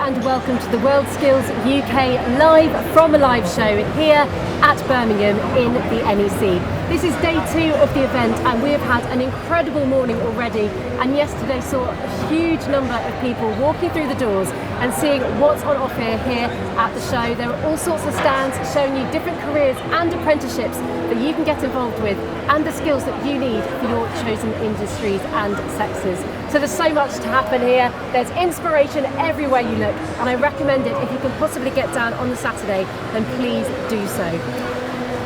and welcome to the WorldSkills UK live from a live show here at Birmingham in the NEC. This is day 2 of the event and we have had an incredible morning already, and yesterday saw a huge number of people walking through the doors and seeing what's on offer here at the show. There are all sorts of stands showing you different careers and apprenticeships that you can get involved with and the skills that you need for your chosen industries and sectors. So there's so much to happen here. There's inspiration everywhere you look, and I recommend it. If you can possibly get down on the Saturday, then please do so.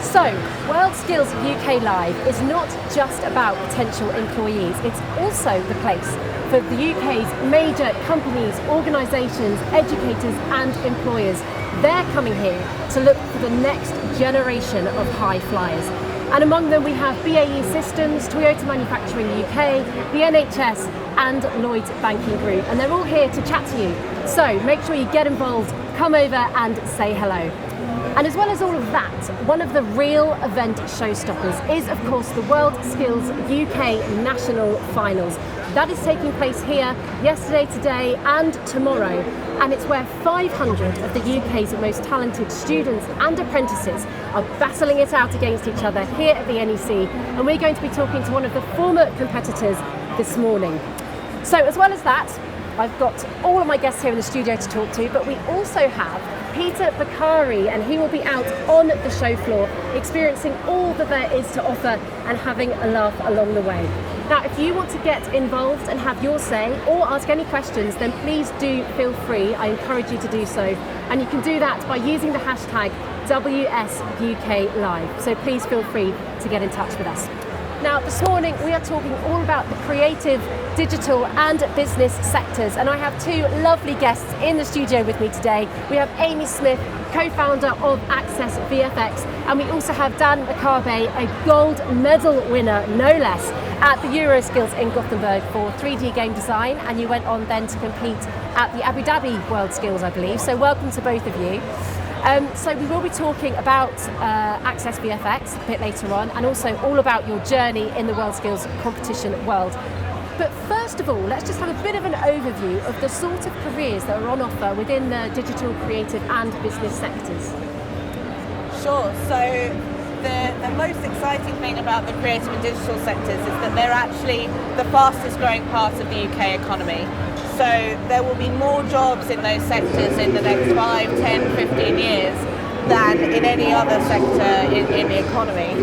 So, WorldSkills UK Live is not just about potential employees, it's also the place for the UK's major companies, organisations, educators and employers. They're coming here to look for the next generation of high flyers. And among them we have BAE Systems, Toyota Manufacturing UK, the NHS and Lloyds Banking Group. And they're all here to chat to you. So make sure you get involved, come over and say hello. And as well as all of that, one of the real event showstoppers is of course the WorldSkills UK National Finals. That is taking place here yesterday, today and tomorrow, and it's where 500 of the UK's most talented students and apprentices are battling it out against each other here at the NEC, and we're going to be talking to one of the former competitors this morning. So as well as that, I've got all of my guests here in the studio to talk to, but we also have Peter Bakari, and he will be out on the show floor experiencing all that there is to offer and having a laugh along the way. Now, if you want to get involved and have your say or ask any questions, then please do feel free. I encourage you to do so. And you can do that by using the hashtag WSUKLive. So please feel free to get in touch with us. Now, this morning we are talking all about the creative, digital and business sectors, and I have two lovely guests in the studio with me today. We have Amy Smith, co-founder of Access VFX, and we also have Dan Makabe, a gold medal winner, no less, at the WorldSkills in Gothenburg for 3D game design, and you went on then to compete at the Abu Dhabi WorldSkills, I believe. So welcome to both of you. So we will be talking about Access VFX a bit later on, and also all about your journey in the WorldSkills competition world. But first of all, let's just have a bit of an overview of the sort of careers that are on offer within the digital, creative and business sectors. Sure, so the most exciting thing about the creative and digital sectors is that they're actually the fastest growing part of the UK economy. So there will be more jobs in those sectors in the next 5, 10, 15 years than in any other sector in the economy.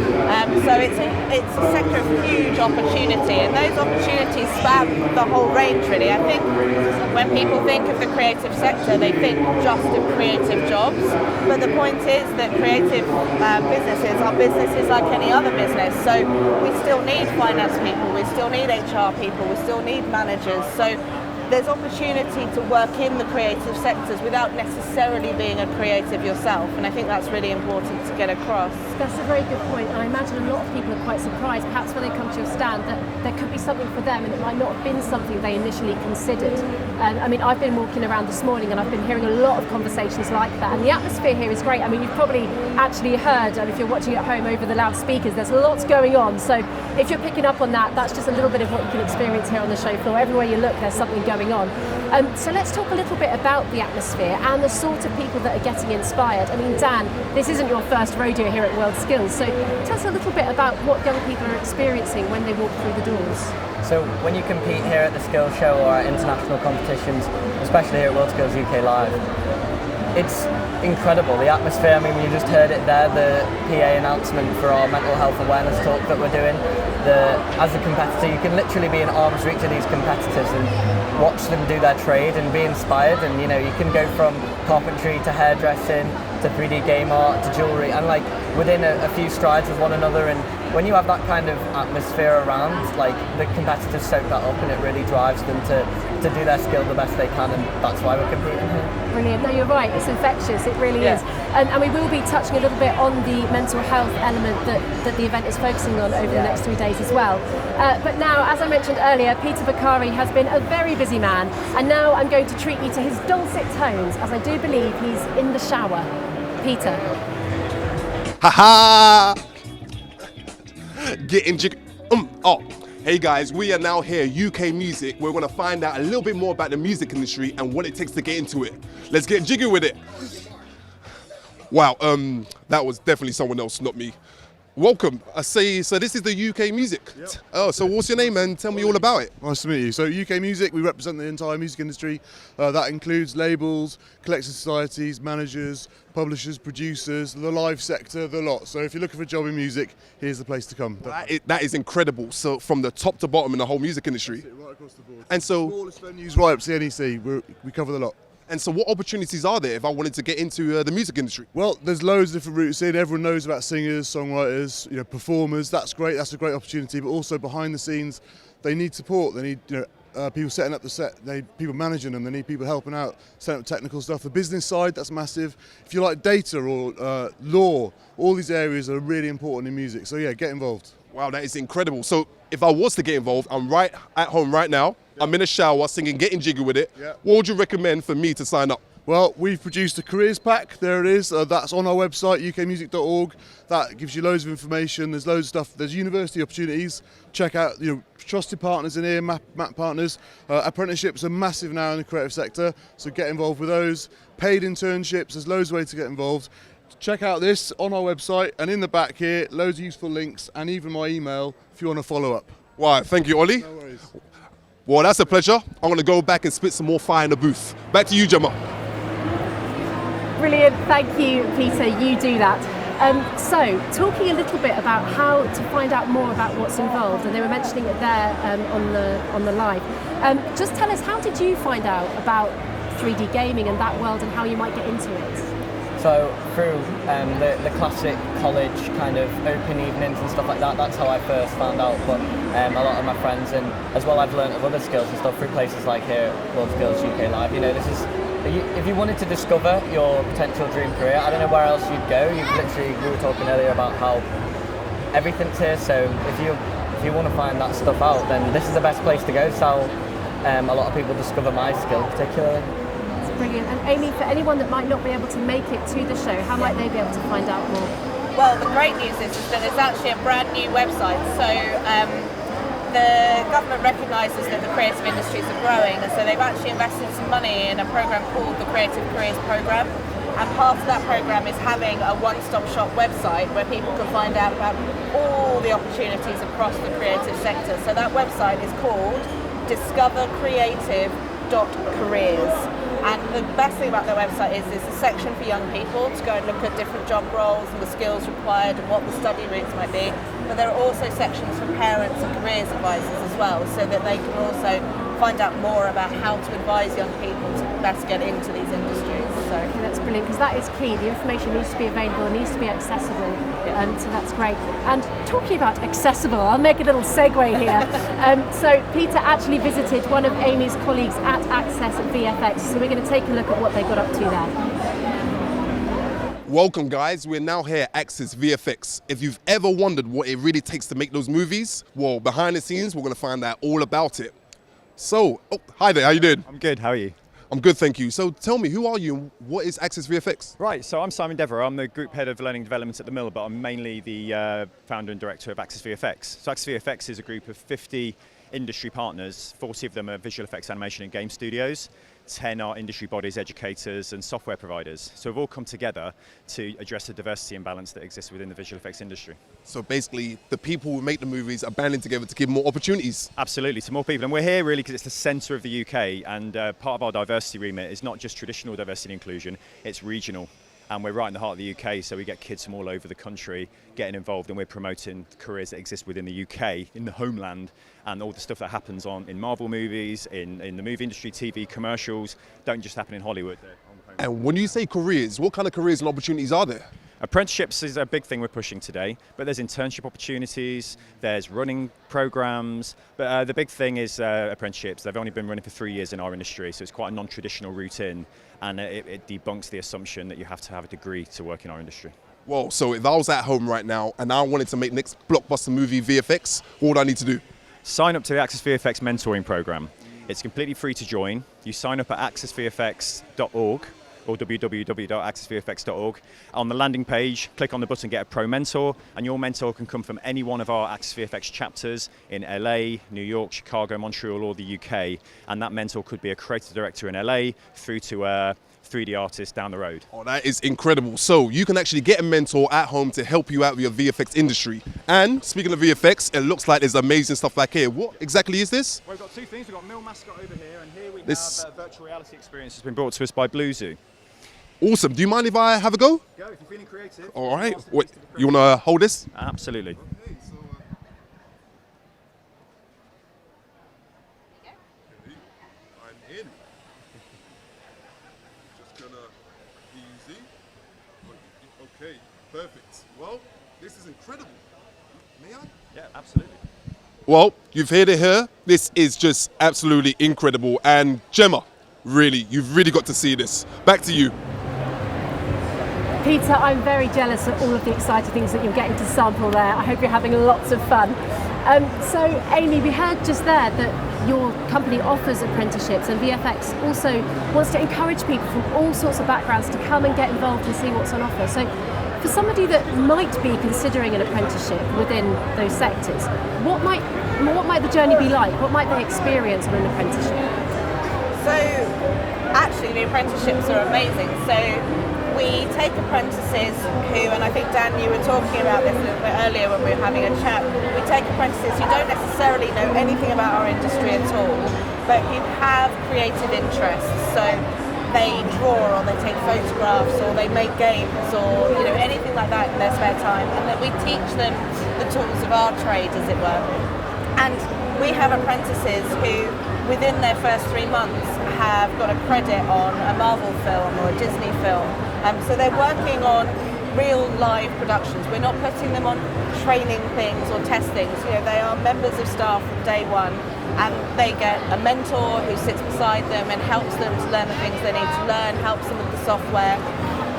So it's a sector of huge opportunity, and those opportunities span the whole range really. I think when people think of the creative sector, they think just of creative jobs, but the point is that creative businesses are businesses like any other business. So we still need finance people, we still need HR people, we still need managers. So there's opportunity to work in the creative sectors without necessarily being a creative yourself, and I think that's really important to get across. That's a very good point, and I imagine a lot of people are quite surprised, perhaps when they come to your stand, that there could be something for them and it might not have been something they initially considered. I mean, I've been walking around this morning and I've been hearing a lot of conversations like that, and the atmosphere here is great. I mean, you've probably actually heard, if you're watching at home over the loudspeakers, there's lots going on, so if you're picking up on that, that's just a little bit of what you can experience here on the show floor. Everywhere you look, there's something going on. So let's talk a little bit about the atmosphere and the sort of people that are getting inspired. I mean, Dan, this isn't your first rodeo here at WorldSkills, so tell us a little bit about what young people are experiencing when they walk through the doors. So when you compete here at the Skills Show or at international competitions, especially here at WorldSkills UK Live, it's incredible, the atmosphere. I mean, you just heard it there, the PA announcement for our mental health awareness talk that we're doing. As a competitor, you can literally be in arm's reach of these competitors and watch them do their trade and be inspired, and you know, you can go from carpentry to hairdressing to 3D game art to jewellery, and like within a few strides of one another. And when you have that kind of atmosphere around, like the competitors soak that up and it really drives them to do their skill the best they can, and that's why we're competing here. Brilliant. No, you're right, it's infectious, it really is. And we will be touching a little bit on the mental health element that the event is focusing on over the next 3 days as well. But now, as I mentioned earlier, Peter Bakari has been a very busy man, and now I'm going to treat you to his dulcet tones, as I do believe he's in the shower. Peter. Ha ha! Getting jig. Oh, Hey guys, we are now here, UK Music. We're gonna find out a little bit more about the music industry and what it takes to get into it. Let's get jiggy with it. Wow, that was definitely someone else, not me. Welcome. So this is the UK Music. Yep. Oh, so what's your name and tell me all about it? Nice to meet you. So UK Music, we represent the entire music industry. That includes labels, collective societies, managers, publishers, producers, the live sector, the lot. So if you're looking for a job in music, here's the place to come. That is incredible. So from the top to bottom in the whole music industry. That's it, right across the board. And so, smallest venues right up to the NEC, we cover the lot. and so what opportunities are there if I wanted to get into the music industry? Well, there's loads of different routes in. Everyone knows about singers, songwriters, performers. That's great. That's a great opportunity. But also behind the scenes, they need support. They need people setting up the set. They need people managing them. They need people helping out, setting up technical stuff. The business side, that's massive. If you like data or law, all these areas are really important in music. So yeah, get involved. Wow, that is incredible. So if I was to get involved, I'm right at home right now. Yep. I'm in a shower singing, getting jiggy with it. Yep. What would you recommend for me to sign up? Well, we've produced a careers pack. There it is. That's on our website, ukmusic.org. That gives you loads of information. There's loads of stuff. There's university opportunities. Check out trusted partners in here, map partners. Apprenticeships are massive now in the creative sector, so get involved with those. Paid internships. There's loads of ways to get involved. Check out this on our website, and in the back here, loads of useful links and even my email if you want to follow up. Wow, thank you, Ollie. No worries. Well, that's a pleasure. I'm going to go back and spit some more fire in the booth. Back to you, Gemma. Brilliant, thank you, Peter. You do that. So, talking a little bit about how to find out more about what's involved, and they were mentioning it there on the live. Just tell us, how did you find out about 3D gaming and that world, and how you might get into it? So through the classic college kind of open evenings and stuff like that, that's how I first found out. But a lot of my friends, and as well I've learned of other skills and stuff through places like here at WorldSkills UK Live. This is, if you wanted to discover your potential dream career, I don't know where else you'd go. We were talking earlier about how everything's here, so if you want to find that stuff out, then this is the best place to go. It's how a lot of people discover my skill particularly. Brilliant. And Amy, for anyone that might not be able to make it to the show, how might they be able to find out more? Well, the great news is that it's actually a brand new website. So the government recognises that the creative industries are growing, and so they've actually invested some money in a programme called the Creative Careers Programme. And part of that programme is having a one-stop shop website where people can find out about all the opportunities across the creative sector. So that website is called discovercreative.careers. And the best thing about their website is there's a section for young people to go and look at different job roles and the skills required and what the study routes might be. But there are also sections for parents and careers advisors as well, so that they can also find out more about how to advise young people to best get into these industries. So Okay, that's brilliant, because that is key. The information needs to be available, it needs to be accessible, so that's great. And talking about accessible, I'll make a little segue here. So Peter actually visited one of Amy's colleagues at Access VFX, so we're going to take a look at what they got up to there. Welcome guys, we're now here at Access VFX. If you've ever wondered what it really takes to make those movies, well, behind the scenes, we're going to find out all about it. So, hi there, how you doing? I'm good, how are you? I'm good, thank you. So tell me, who are you and what is Access VFX? Right, so I'm Simon Devereux. I'm the Group Head of Learning Development at the Mill, but I'm mainly the founder and director of Access VFX. So Access VFX is a group of 50 industry partners. 40 of them are visual effects, animation and game studios. 10 are industry bodies, educators and software providers. So we've all come together to address the diversity imbalance that exists within the visual effects industry. So basically, the people who make the movies are banding together to give more opportunities. Absolutely, to more people. And we're here really because it's the centre of the UK, and part of our diversity remit is not just traditional diversity and inclusion, it's regional. And we're right in the heart of the UK, so we get kids from all over the country getting involved, and we're promoting careers that exist within the UK, in the homeland, and all the stuff that happens in Marvel movies, in the movie industry, TV, commercials, don't just happen in Hollywood. And when you say careers, what kind of careers and opportunities are there? Apprenticeships is a big thing we're pushing today, but there's internship opportunities, there's running programs, but the big thing is apprenticeships. They've only been running for 3 years in our industry, so it's quite a non-traditional route in, and it debunks the assumption that you have to have a degree to work in our industry. Well, so if I was at home right now and I wanted to make next blockbuster movie VFX, what would I need to do? Sign up to the Access VFX mentoring program. It's completely free to join. You sign up at accessvfx.org, or www.accessvfx.org. On the landing page, click on the button Get a Pro Mentor, and your mentor can come from any one of our Access VFX chapters in LA, New York, Chicago, Montreal, or the UK. And that mentor could be a creative director in LA through to a 3D artist down the road. Oh, that is incredible. So you can actually get a mentor at home to help you out with your VFX industry. And speaking of VFX, it looks like there's amazing stuff back here. What exactly is this? Well, we've got two things. We've got Mill Mascot over here, and here we have virtual reality experience that's been brought to us by Blue Zoo. Awesome. Do you mind if I have a go? Go, if you're feeling creative. All right. Wait, you want to hold this? Absolutely. Okay, so I'm in. Just gonna easy. Okay, perfect. Well, this is incredible. May I? Yeah, absolutely. Well, you've heard it here. This is just absolutely incredible. And Gemma, really, you've really got to see this. Back to you. Peter, I'm very jealous of all of the exciting things that you're getting to sample there. I hope you're having lots of fun. So, Amy, we heard just there that your company offers apprenticeships, and VFX also wants to encourage people from all sorts of backgrounds to come and get involved and see what's on offer. So, for somebody that might be considering an apprenticeship within those sectors, what might the journey be like? What might they experience on an apprenticeship? So actually the apprenticeships are amazing. So we take apprentices who, and I think Dan, you were talking about this a little bit earlier when we were having a chat, we take apprentices who don't necessarily know anything about our industry at all, but who have creative interests. So they draw, or they take photographs, or they make games, or anything like that in their spare time, and then we teach them the tools of our trade, as it were. And we have apprentices who, within their first 3 months, have got a credit on a Marvel film or a Disney film. So they're working on real live productions. We're not putting them on training things or test things. They are members of staff from day one, and they get a mentor who sits beside them and helps them to learn the things they need to learn, helps them with the software.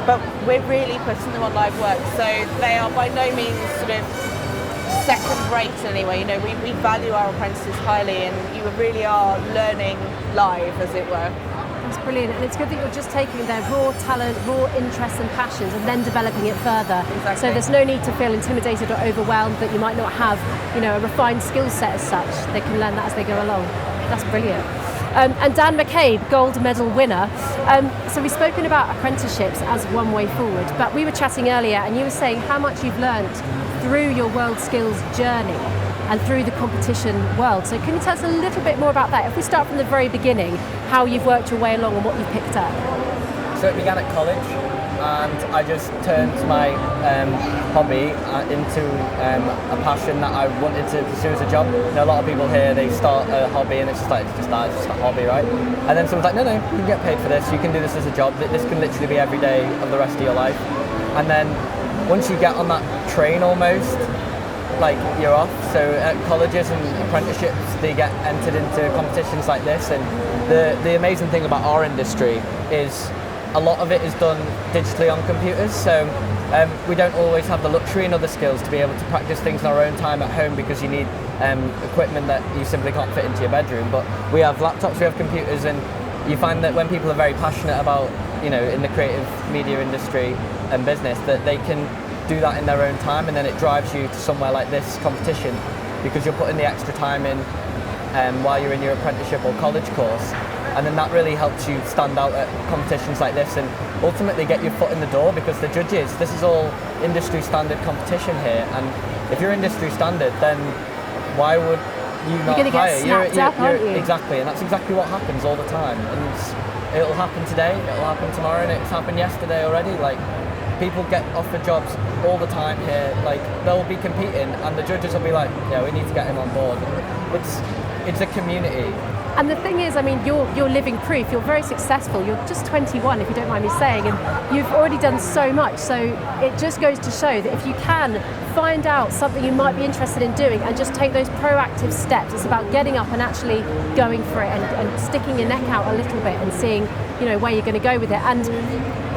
But we're really putting them on live work, so they are by no means sort of second rate anyway. We value our apprentices highly, and you really are learning live, as it were. That's brilliant, and it's good that you're just taking their raw talent, raw interests and passions, and then developing it further. Exactly. So there's no need to feel intimidated or overwhelmed that you might not have, a refined skill set as such. They can learn that as they go along. That's brilliant. And Dan McCabe, gold medal winner. So we've spoken about apprenticeships as one way forward, but we were chatting earlier, and you were saying how much you've learned through your WorldSkills journey and through the competition world. So can you tell us a little bit more about that? If we start from the very beginning, how you've worked your way along and what you've picked up. So it began at college, and I just turned my hobby into a passion that I wanted to pursue as a job. A lot of people here, they start a hobby and it's just a hobby, right? And then someone's like, no, you can get paid for this, you can do this as a job, this can literally be every day of the rest of your life. And then once you get on that train almost, like you're off. So at colleges and apprenticeships, they get entered into competitions like this, and the amazing thing about our industry is a lot of it is done digitally on computers, so we don't always have the luxury and other skills to be able to practice things in our own time at home, because you need equipment that you simply can't fit into your bedroom. But we have laptops, we have computers, and you find that when people are very passionate about, in the creative media industry and business, that they can do that in their own time, and then it drives you to somewhere like this competition, because you're putting the extra time in while you're in your apprenticeship or college course, and then that really helps you stand out at competitions like this and ultimately get your foot in the door, because the judges, this is all industry standard competition here, and if you're industry standard, then why would you not you're hire? Get snapped up, aren't you? Exactly, and that's exactly what happens all the time, and it'll happen today, it'll happen tomorrow, and it's happened yesterday already. Like, people get offered jobs all the time here. Like, they'll be competing and the judges will be like, yeah, we need to get him on board. It's a community. And the thing is, you're living proof. You're very successful. You're just 21, if you don't mind me saying, and you've already done so much. So it just goes to show that if you can find out something you might be interested in doing and just take those proactive steps, it's about getting up and actually going for it and sticking your neck out a little bit and seeing where you're going to go with it. And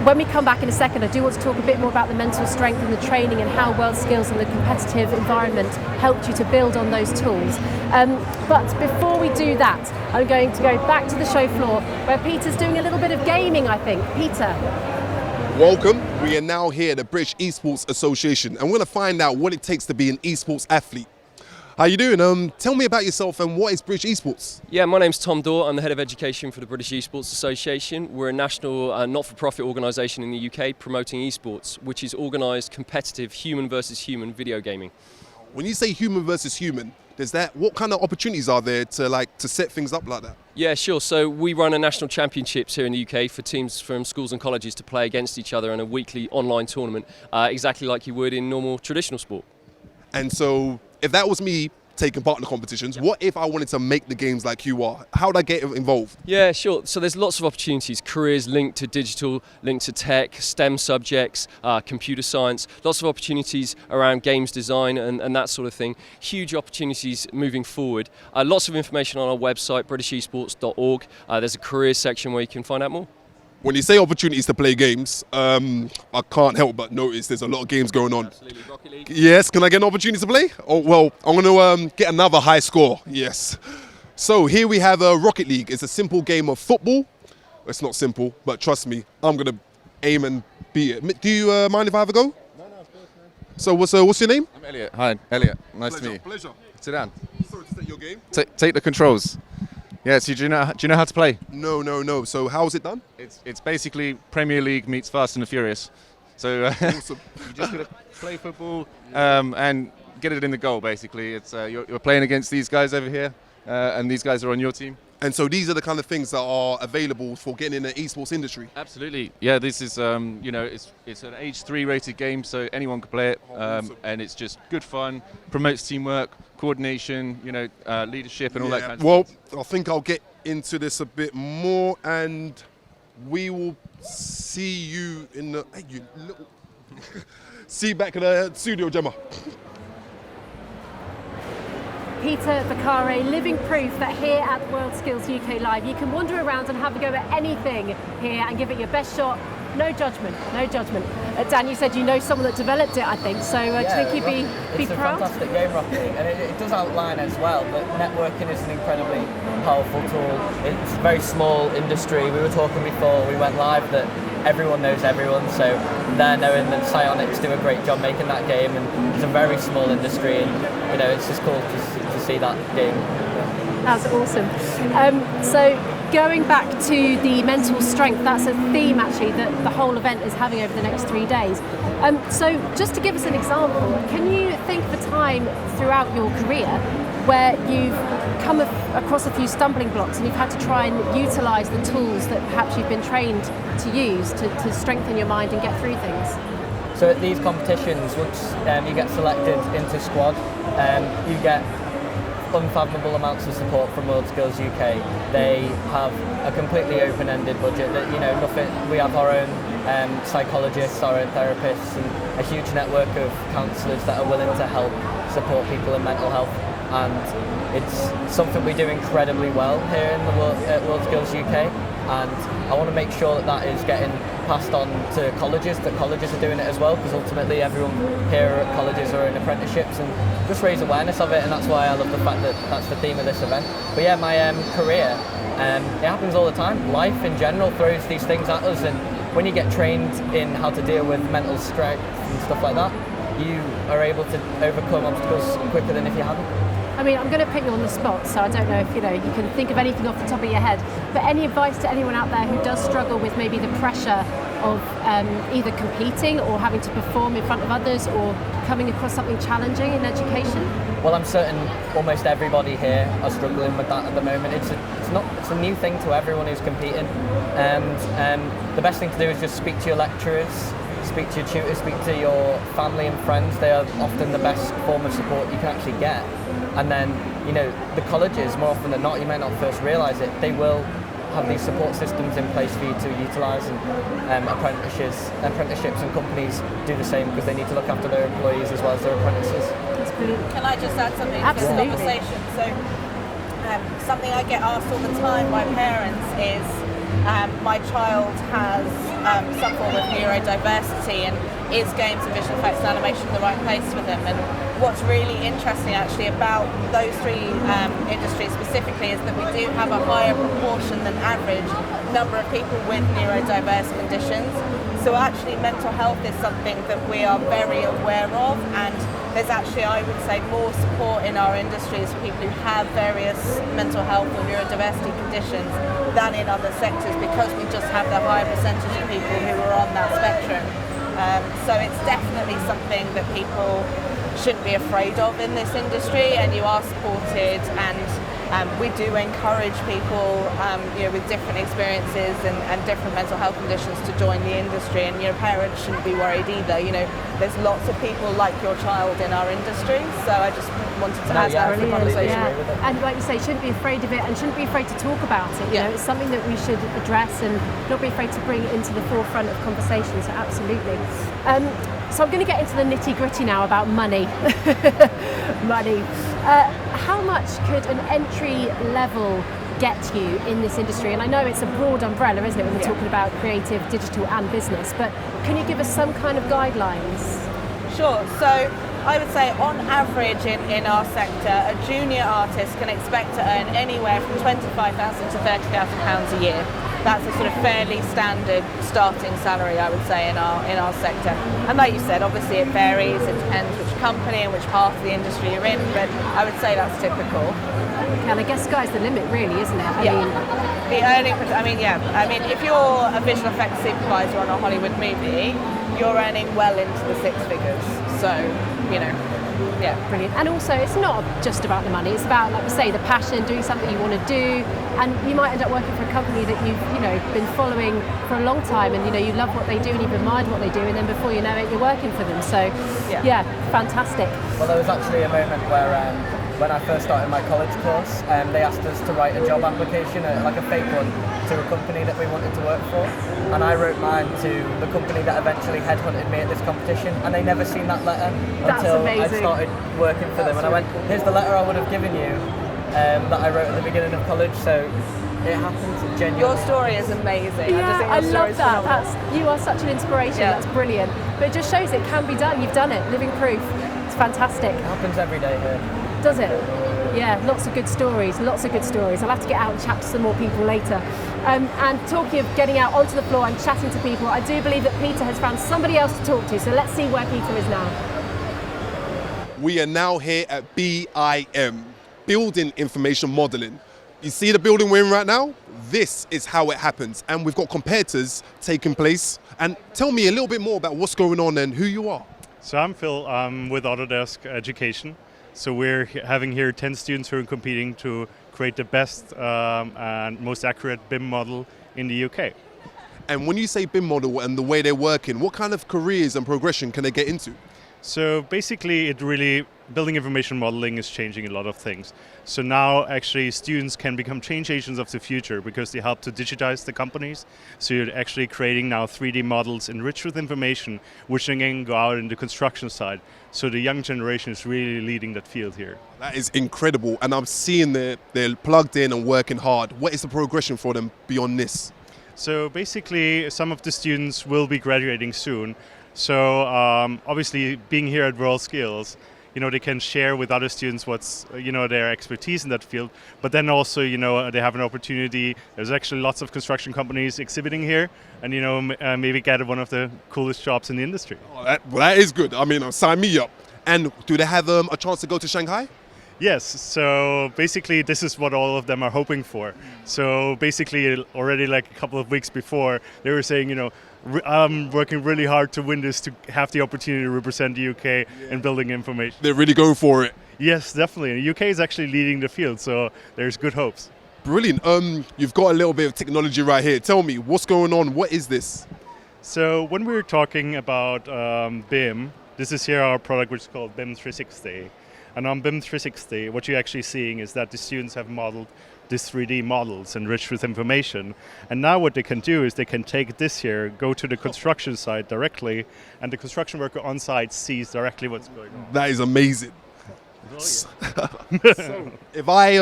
when we come back in a second, I do want to talk a bit more about the mental strength and the training and how WorldSkills and the competitive environment helped you to build on those tools. But before we do that, I'm going to go back to the show floor where Peter's doing a little bit of gaming, I think. Peter. Welcome. We are now here at the British eSports Association, and we're going to find out what it takes to be an eSports athlete. How you doing? Tell me about yourself and what is British eSports? Yeah, my name's Tom Dorr. I'm the Head of Education for the British eSports Association. We're a national not-for-profit organisation in the UK promoting eSports, which is organised competitive human versus human video gaming. When you say human versus human, what kind of opportunities are there to set things up like that? Yeah, sure. So we run a national championships here in the UK for teams from schools and colleges to play against each other in a weekly online tournament, exactly like you would in normal traditional sport. And so, if that was me taking part in the competitions, what if I wanted to make the games like you are? How would I get involved? Yeah, sure. So there's lots of opportunities, careers linked to digital, linked to tech, STEM subjects, computer science, lots of opportunities around games design and that sort of thing. Huge opportunities moving forward. Lots of information on our website, britishesports.org. There's a careers section where you can find out more. When you say opportunities to play games, I can't help but notice there's a lot of games going on. Absolutely. Rocket League. Yes, can I get an opportunity to play? Oh, well, I'm going to get another high score, yes. So here we have Rocket League. It's a simple game of football. It's not simple, but trust me, I'm going to aim and beat it. Do you mind if I have a go? No, of course, man. So what's your name? I'm Elliot. Hi, Elliot. Nice to meet you. Pleasure. Sit down. Sorry to take your game. Take the controls. Yeah, so do you know how to play? No. So how is it done? It's basically Premier League meets Fast and the Furious. So Awesome. you just gotta play football and get it in the goal. Basically, it's you're playing against these guys over here, and these guys are on your team. And so these are the kind of things that are available for getting in the esports industry. Absolutely. Yeah, this is it's an age 3 rated game, so anyone can play it, Awesome. and it's just good fun. Promotes teamwork, coordination, leadership, and all that kind of Well, stuff. I think I'll get into this a bit more, and we will see you in the. Hey, you little. See you back in the studio, Gemma. Peter Vaccare, living proof that here at WorldSkills UK Live, you can wander around and have a go at anything here and give it your best shot. No judgment, no judgment. Dan, you said you know someone that developed it, I think, so do you think you'd be proud? It's a fantastic game, Rocket League, and it does outline as well that networking is an incredibly powerful tool. It's a very small industry. We were talking before we went live that everyone knows everyone, so they're knowing that Psionics do a great job making that game, and it's a very small industry, and it's just cool to see that game. That's awesome. So going back to the mental strength, that's a theme actually that the whole event is having over the next 3 days. So just to give us an example, can you think of a time throughout your career where you've come across a few stumbling blocks and you've had to try and utilise the tools that perhaps you've been trained to use to strengthen your mind and get through things? So at these competitions, once you get selected into squad, you get unfathomable amounts of support from WorldSkills UK. They have a completely open-ended budget. That nothing. We have our own psychologists, our own therapists, and a huge network of counsellors that are willing to help support people in mental health. And it's something we do incredibly well here in at WorldSkills UK. And I want to make sure that is getting passed on to colleges, that colleges are doing it as well, because ultimately everyone here at colleges are in apprenticeships, and just raise awareness of it, and that's why I love the fact that that's the theme of this event. But yeah, my career, it happens all the time. Life in general throws these things at us, and when you get trained in how to deal with mental strength and stuff like that, you are able to overcome obstacles quicker than if you hadn't. I mean, I'm going to put you on the spot, so I don't know if you can think of anything off the top of your head. But any advice to anyone out there who does struggle with maybe the pressure of either competing or having to perform in front of others, or coming across something challenging in education? Well, I'm certain almost everybody here are struggling with that at the moment. It's a new thing to everyone who's competing, and the best thing to do is just speak to your lecturers, speak to your tutors, speak to your family and friends. They are often the best form of support you can actually get. And then, the colleges, more often than not, you may not first realise it, they will have these support systems in place for you to utilise, and apprenticeships and companies do the same, because they need to look after their employees as well as their apprentices. That's brilliant. Can I just add something Absolutely. to this conversation? So something I get asked all the time by parents is, my child has some form of neurodiversity, and is games and visual effects and animation the right place for them? And what's really interesting actually about those three industries specifically is that we do have a higher proportion than average number of people with neurodiverse conditions. So actually mental health is something that we are very aware of, and there's actually, I would say, more support in our industries for people who have various mental health or neurodiversity conditions than in other sectors, because we just have the higher percentage of people who are on that spectrum. So it's definitely something that people shouldn't be afraid of in this industry, and you are supported, and we do encourage people with different experiences and different mental health conditions to join the industry, and parents shouldn't be worried either. There's lots of people like your child in our industry, so I just wanted to add that to the conversation. Yeah. And like you say, shouldn't be afraid of it, and shouldn't be afraid to talk about it. It's something that we should address and not be afraid to bring it into the forefront of conversations. So absolutely. So I'm going to get into the nitty gritty now about money. Money. How much could an entry level get you in this industry? And I know it's a broad umbrella, isn't it, when we're talking about creative, digital and business, but can you give us some kind of guidelines? Sure. So I would say on average in our sector, a junior artist can expect to earn anywhere from £25,000 to £30,000 a year. That's a sort of fairly standard starting salary, I would say, in our sector. And like you said, obviously it varies. It depends which company and which part of the industry you're in, but I would say that's typical. Okay, and I guess sky's the limit, really, isn't it? The earning. I mean, if you're a visual effects supervisor on a Hollywood movie, you're earning well into the six figures. So, yeah. Brilliant. And also, it's not just about the money. It's about, like we say, the passion, doing something you want to do, and you might end up working for a company that you've been following for a long time, and you love what they do and you've admired what they do, and then before you know it, you're working for them. So, yeah fantastic. Well, there was actually a moment where when I first started my college course, they asked us to write a job application, like a fake one, to a company that we wanted to work for. And I wrote mine to the company that eventually headhunted me at this competition, and they never seen that letter until I started working for them. And I went, here's the letter I would have given you that I wrote at the beginning of college. So it happens genuinely. Your story is amazing. Yeah, I love that. You are such an inspiration. That's brilliant. But it just shows it can be done. You've done it. Living proof. It's fantastic. It happens every day here. Does it? Yeah, lots of good stories. I'll have to get out and chat to some more people later. And talking of getting out onto the floor and chatting to people, I do believe that Peter has found somebody else to talk to. So let's see where Peter is now. We are now here at BIM, Building Information Modelling. You see the building we're in right now? This is how it happens. And we've got competitors taking place. And tell me a little bit more about what's going on and who you are. So I'm Phil. I'm with Autodesk Education. So we're having here 10 students who are competing to create the best and most accurate BIM model in the UK. And when you say BIM model and the way they're working, what kind of careers and progression can they get into? So basically, building information modeling is changing a lot of things. So now actually students can become change agents of the future because they help to digitize the companies. So you're actually creating now 3D models enriched with information, which then can go out in the construction side. So the young generation is really leading that field here. That is incredible. And I'm seeing they're plugged in and working hard. What is the progression for them beyond this? So basically, some of the students will be graduating soon. So obviously, being here at WorldSkills, they can share with other students what's their expertise in that field. But then also, they have an opportunity. There's actually lots of construction companies exhibiting here, and maybe get one of the coolest jobs in the industry. Oh, that is good. I mean, sign me up. And do they have a chance to go to Shanghai? Yes, so basically this is what all of them are hoping for. So basically already like a couple of weeks before, they were saying, I'm working really hard to win this, to have the opportunity to represent the UK in building information. They're really going for it. Yes, definitely. The UK is actually leading the field, so there's good hopes. Brilliant. You've got a little bit of technology right here. Tell me, what's going on? What is this? So when we're talking about BIM, this is here our product which is called BIM 360. And on BIM 360, what you're actually seeing is that the students have modeled these 3D models enriched with information. And now what they can do is they can take this here, go to the construction site directly, and the construction worker on site sees directly what's going on. That is amazing. So, if I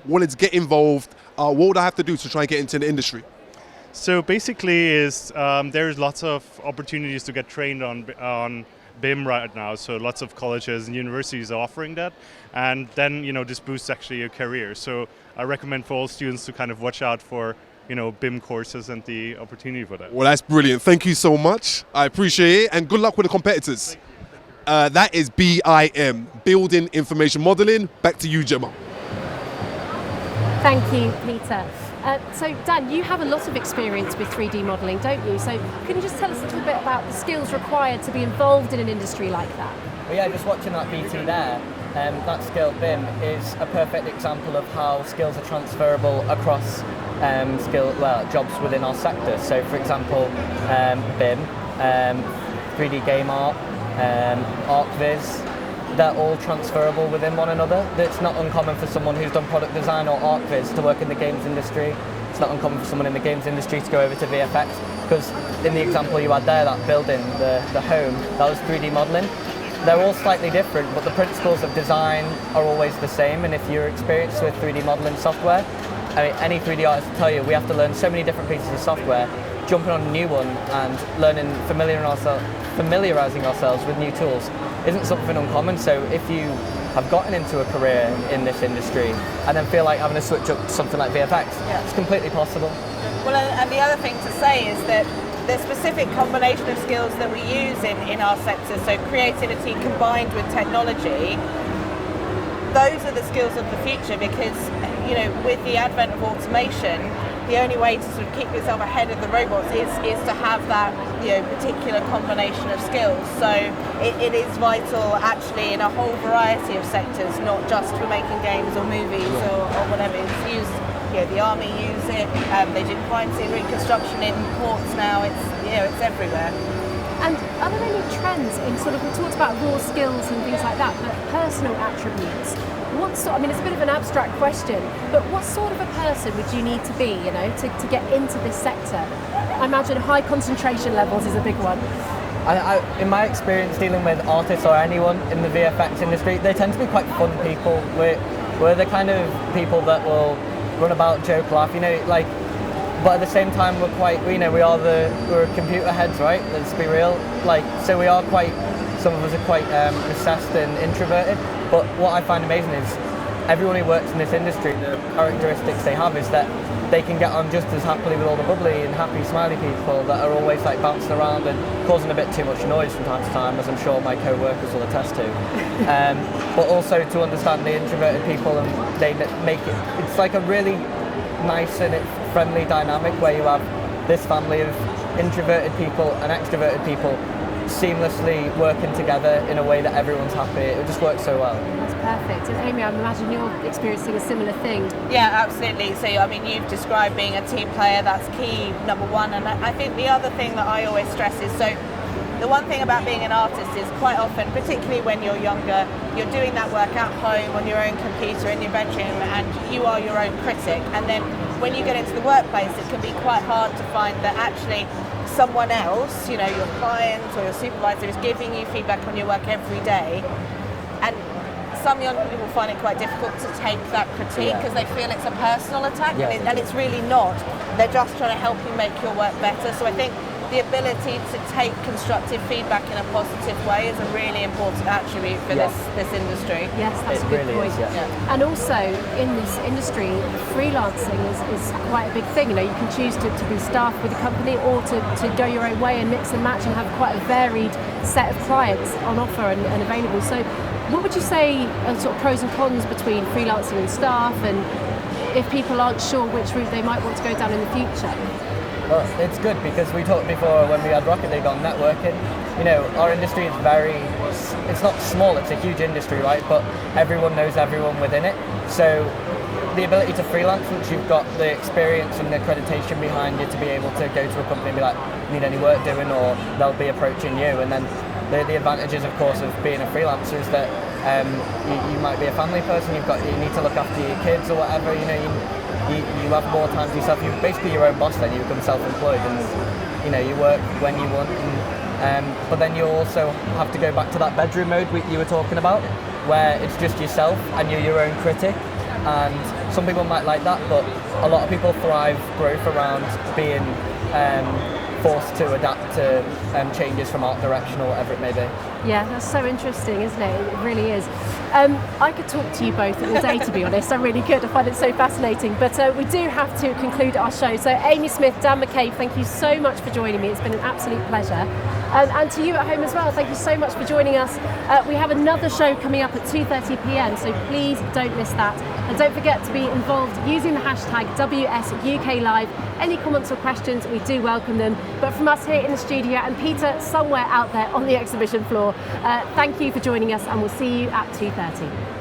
wanted to get involved, what would I have to do to try and get into the industry? So basically, there's lots of opportunities to get trained on BIM right now. So lots of colleges and universities are offering that, and then this boosts actually your career. So I recommend for all students to kind of watch out for BIM courses and the opportunity for that. Well, that's brilliant. Thank you so much. I appreciate it, and good luck with the competitors. That is BIM, Building Information Modeling. Back to you, Gemma. Thank you, Peter. So Dan, you have a lot of experience with 3D modelling, don't you? So can you just tell us a little bit about the skills required to be involved in an industry like that? Well, yeah, just watching that BT there, that skill BIM is a perfect example of how skills are transferable across jobs within our sector. So for example, BIM, 3D game art, ArcViz, they're all transferable within one another. It's not uncommon for someone who's done product design or ArcViz to work in the games industry. It's not uncommon for someone in the games industry to go over to VFX, because in the example you had there, that building, the home, that was 3D modelling. They're all slightly different, but the principles of design are always the same, and if you're experienced with 3D modelling software, I mean, any 3D artist will tell you we have to learn so many different pieces of software. Jumping on a new one and learning, familiarising ourselves with new tools isn't something uncommon. So if you have gotten into a career in this industry and then feel like having to switch up to something like VFX, it's completely possible. Well, and the other thing to say is that the specific combination of skills that we use in our sector, so creativity combined with technology, those are the skills of the future, because with the advent of automation, the only way to sort of keep yourself ahead of the robots is to have that particular combination of skills. So it is vital actually in a whole variety of sectors, not just for making games or movies or whatever. It's used, the army use it, they do crime scene reconstruction in ports now, it's everywhere. And are there any trends in we talked about raw skills and things like that, but personal attributes? It's a bit of an abstract question, but what sort of a person would you need to be, to get into this sector? I imagine high concentration levels is a big one. In my experience dealing with artists or anyone in the VFX industry, they tend to be quite fun people. We're the kind of people that will run about, joke, laugh, but at the same time we're computer heads, right? Let's be real. So we are some of us are quite recessed and introverted, but what I find amazing is everyone who works in this industry, the characteristics they have is that they can get on just as happily with all the bubbly and happy, smiley people that are always bouncing around and causing a bit too much noise from time to time, as I'm sure my co-workers will attest to. But also to understand the introverted people, and they make it's like a really nice and friendly dynamic where you have this family of introverted people and extroverted people seamlessly working together in a way that everyone's happy. It just works so well. That's perfect. And Amy, I imagine you're experiencing a similar thing. Yeah, absolutely. So, you've described being a team player, that's key, number one. And I think the other thing that I always stress is, the one thing about being an artist is quite often, particularly when you're younger, you're doing that work at home on your own computer in your bedroom, and you are your own critic. And then when you get into the workplace, it can be quite hard to find that actually someone else, your client or your supervisor, is giving you feedback on your work every day. And some young people find it quite difficult to take that critique because they feel it's a personal attack, and it's really not. They're just trying to help you make your work better. So I think the ability to take constructive feedback in a positive way is a really important attribute for this industry. Yes, that's a good point. And also in this industry, freelancing is quite a big thing. You can choose to be staff with a company or to go your own way and mix and match and have quite a varied set of clients on offer and available. So what would you say are sort of pros and cons between freelancing and staff, and if people aren't sure which route they might want to go down in the future? Well, it's good because we talked before when we had Rocket League on networking. Our industry is it's not small, it's a huge industry, right? But everyone knows everyone within it. So the ability to freelance, once you've got the experience and the accreditation behind you to be able to go to a company and be like, need any work doing, or they'll be approaching you. And then the advantages, of course, of being a freelancer is that you might be a family person, you need to look after your kids or whatever, you have more time to yourself. You're basically your own boss then, you become self-employed, and you work when you want. But then you also have to go back to that bedroom mode you were talking about, where it's just yourself and you're your own critic, and Some people might like that, but a lot of people thrive growth around being forced to adapt to changes from art direction or whatever it may be. Yeah, that's so interesting, isn't it? It really is. I could talk to you both all day, to be honest. I really could. I find it so fascinating. But we do have to conclude our show. So Amy Smith, Dan McCabe, thank you so much for joining me. It's been an absolute pleasure. And to you at home as well, thank you so much for joining us. We have another show coming up at 2:30 p.m, so please don't miss that. And don't forget to be involved using the hashtag WSUKLive. Any comments or questions, we do welcome them. But from us here in the studio and Peter somewhere out there on the exhibition floor, thank you for joining us, and we'll see you at 2:30.